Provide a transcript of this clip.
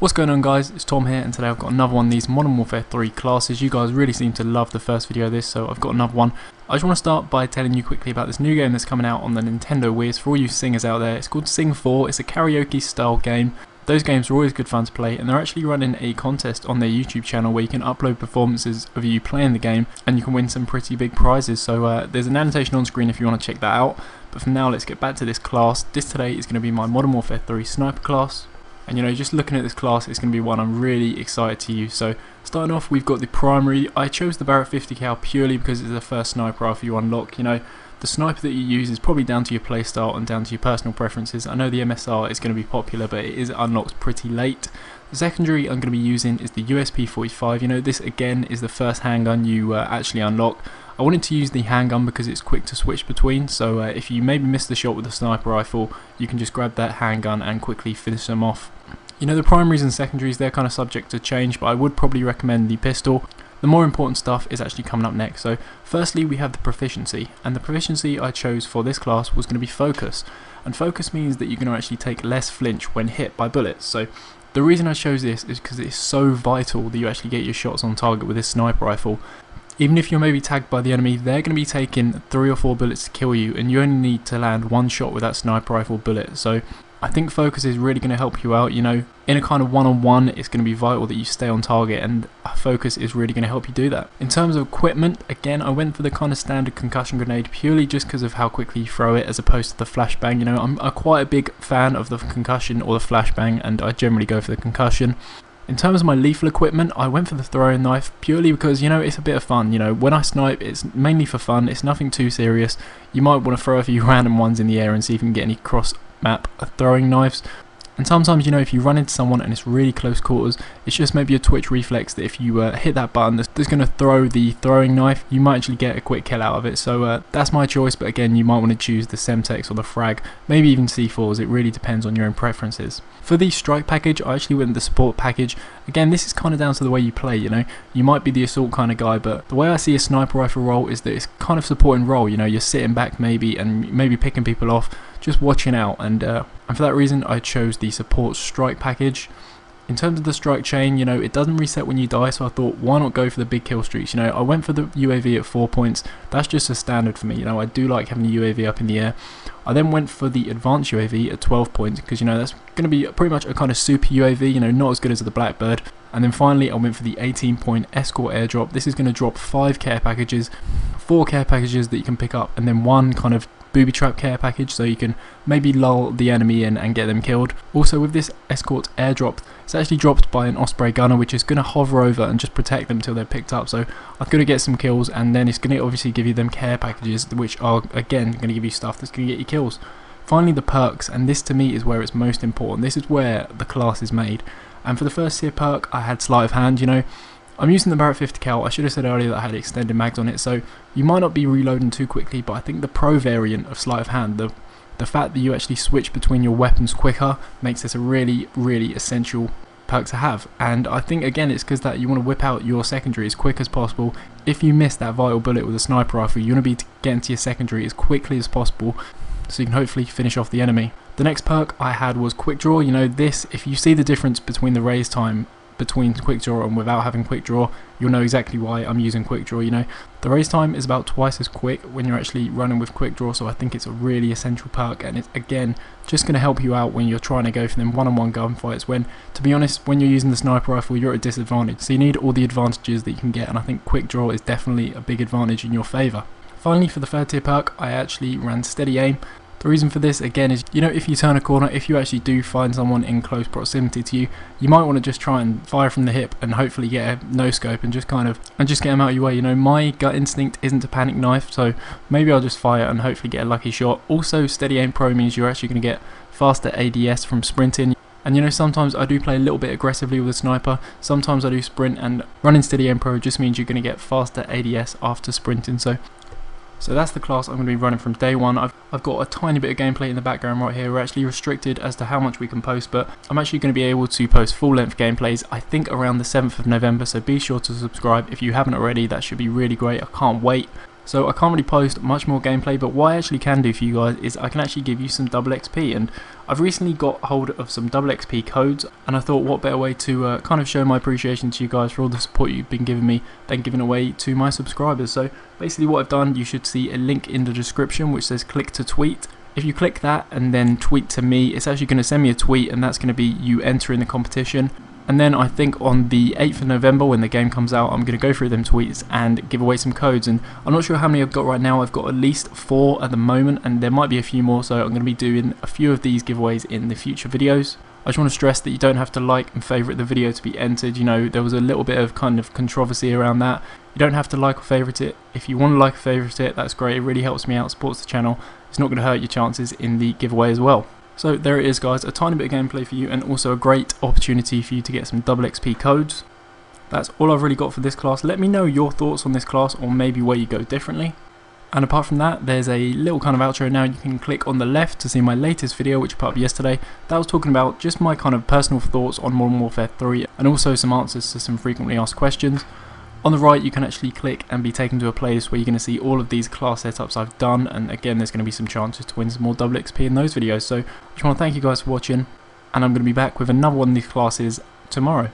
What's going on, guys? It's Tom here, and today I've got another one of these Modern Warfare 3 classes. You guys really seem to love the first video of this, so I've got another one. I just want to start by telling you quickly about this new game that's coming out on the Nintendo Wii. It's for all you singers out there. It's called Sing 4. It's a karaoke style game. Those games are always good fun to play, and they're actually running a contest on their YouTube channel where you can upload performances of you playing the game and you can win some pretty big prizes. So there's an annotation on screen if you want to check that out. But for now, let's get back to this class. This today is going to be my Modern Warfare 3 sniper class. And you know, just looking at this class, it's going to be one I'm really excited to use. So starting off, we've got the primary. I chose the Barrett 50 cal purely because it's the first sniper rifle you unlock. You know, the sniper that you use is probably down to your playstyle and down to your personal preferences. I know the MSR is going to be popular, but it is unlocked pretty late. The secondary I'm going to be using is the USP-45. You know, this again is the first handgun you actually unlock. I wanted to use the handgun because it's quick to switch between, so if you maybe miss the shot with the sniper rifle, you can just grab that handgun and quickly finish them off. You know, the primaries and secondaries, they're kind of subject to change, but I would probably recommend the pistol. The more important stuff is actually coming up next. So firstly, we have the proficiency, and the proficiency I chose for this class was going to be focus. And focus means that you're going to actually take less flinch when hit by bullets. So the reason I chose this is because it's so vital that you actually get your shots on target with this sniper rifle. Even if you're maybe tagged by the enemy, they're going to be taking 3 or 4 bullets to kill you, and you only need to land one shot with that sniper rifle bullet. So I think focus is really going to help you out. You know, in a kind of one-on-one, it's going to be vital that you stay on target, and focus is really going to help you do that. In terms of equipment, again, I went for the kind of standard concussion grenade purely just because of how quickly you throw it as opposed to the flashbang. You know, I'm quite a big fan of the concussion or the flashbang, and I generally go for the concussion. In terms of my lethal equipment, I went for the throwing knife purely because, you know, it's a bit of fun. You know, when I snipe, it's mainly for fun. It's nothing too serious. You might want to throw a few random ones in the air and see if you can get any cross map throwing knives. And sometimes, you know, if you run into someone and it's really close quarters, it's just maybe a twitch reflex that if you hit that button that's going to throw the throwing knife, you might actually get a quick kill out of it. So that's my choice, but again, you might want to choose the Semtex or the Frag, maybe even C4s. It really depends on your own preferences. For the strike package, I actually went with the support package. Again, this is kind of down to the way you play. You know, you might be the assault kind of guy, but the way I see a sniper rifle role is that it's kind of supporting role. You know, you're sitting back maybe and maybe picking people off, just watching out, and for that reason I chose the support strike package. In terms of the strike chain, you know, it doesn't reset when you die, so I thought, why not go for the big kill streaks? You know, I went for the UAV at 4 points. That's just a standard for me. You know, I do like having the UAV up in the air. I then went for the advanced UAV at 12 points because, you know, that's going to be pretty much a kind of super UAV, you know, not as good as the Blackbird. And then finally I went for the 18-point escort airdrop. This is going to drop 5 care packages, 4 care packages that you can pick up, and then 1 kind of booby trap care package, so you can maybe lull the enemy in and get them killed. Also, with this escort airdrop, it's actually dropped by an Osprey gunner, which is going to hover over and just protect them until they're picked up. So I'm going to get some kills, and then it's going to obviously give you them care packages, which are again going to give you stuff that's going to get you kills. Finally, the perks, and this to me is where it's most important. This is where the class is made. And for the first tier perk, I had sleight of hand. You know, I'm using the Barrett 50 cal. I should have said earlier that I had extended mags on it, so you might not be reloading too quickly, but I think the pro variant of sleight of hand, the fact that you actually switch between your weapons quicker, makes this a really, really essential perk to have. And I think again it's because that you want to whip out your secondary as quick as possible. If you miss that vital bullet with a sniper rifle, you want to be getting to your secondary as quickly as possible so you can hopefully finish off the enemy. The next perk I had was quick draw. You know, this, if you see the difference between the raise time between quick draw and without having quick draw, you'll know exactly why I'm using quick draw. You know, the raise time is about twice as quick when you're actually running with quick draw, so I think it's a really essential perk, and it's again just going to help you out when you're trying to go for them one-on-one gunfights, when, to be honest, when you're using the sniper rifle, you're at a disadvantage, so you need all the advantages that you can get, and I think quick draw is definitely a big advantage in your favour. Finally, for the third tier perk, I actually ran steady aim. The reason for this again is, you know, if you turn a corner, if you actually do find someone in close proximity to you, you might want to just try and fire from the hip and hopefully get a no scope and just get them out of your way. You know, my gut instinct isn't to panic knife, so maybe I'll just fire and hopefully get a lucky shot. Also, steady aim pro means you're actually going to get faster ADS from sprinting. And you know, sometimes I do play a little bit aggressively with a sniper, sometimes I do sprint, and running steady aim pro just means you're going to get faster ADS after sprinting. So that's the class I'm going to be running from day one. I've got a tiny bit of gameplay in the background right here. We're actually restricted as to how much we can post, but I'm actually going to be able to post full-length gameplays, I think around the 7th of November, so be sure to subscribe if you haven't already. That should be really great. I can't wait. So I can't really post much more gameplay, but what I actually can do for you guys is I can actually give you some double XP, and I've recently got hold of some double XP codes, and I thought what better way to kind of show my appreciation to you guys for all the support you've been giving me than giving away to my subscribers. So basically what I've done, you should see a link in the description which says click to tweet. If you click that and then tweet to me, it's actually going to send me a tweet, and that's going to be you entering the competition. And then I think on the 8th of November when the game comes out, I'm going to go through them tweets and give away some codes. And I'm not sure how many I've got right now. I've got at least 4 at the moment, and there might be a few more, so I'm going to be doing a few of these giveaways in the future videos. I just want to stress that you don't have to like and favourite the video to be entered. You know, there was a little bit of kind of controversy around that. You don't have to like or favourite it. If you want to like or favourite it, that's great. It really helps me out, supports the channel. It's not going to hurt your chances in the giveaway as well. So there it is, guys, a tiny bit of gameplay for you, and also a great opportunity for you to get some double XP codes. That's all I've really got for this class. Let me know your thoughts on this class, or maybe where you go differently. And apart from that, there's a little kind of outro now. You can click on the left to see my latest video, which I put up yesterday. That was talking about just my kind of personal thoughts on Modern Warfare 3, and also some answers to some frequently asked questions. On the right, you can actually click and be taken to a playlist where you're going to see all of these class setups I've done, and again, there's going to be some chances to win some more double XP in those videos. So I just want to thank you guys for watching, and I'm going to be back with another one of these classes tomorrow.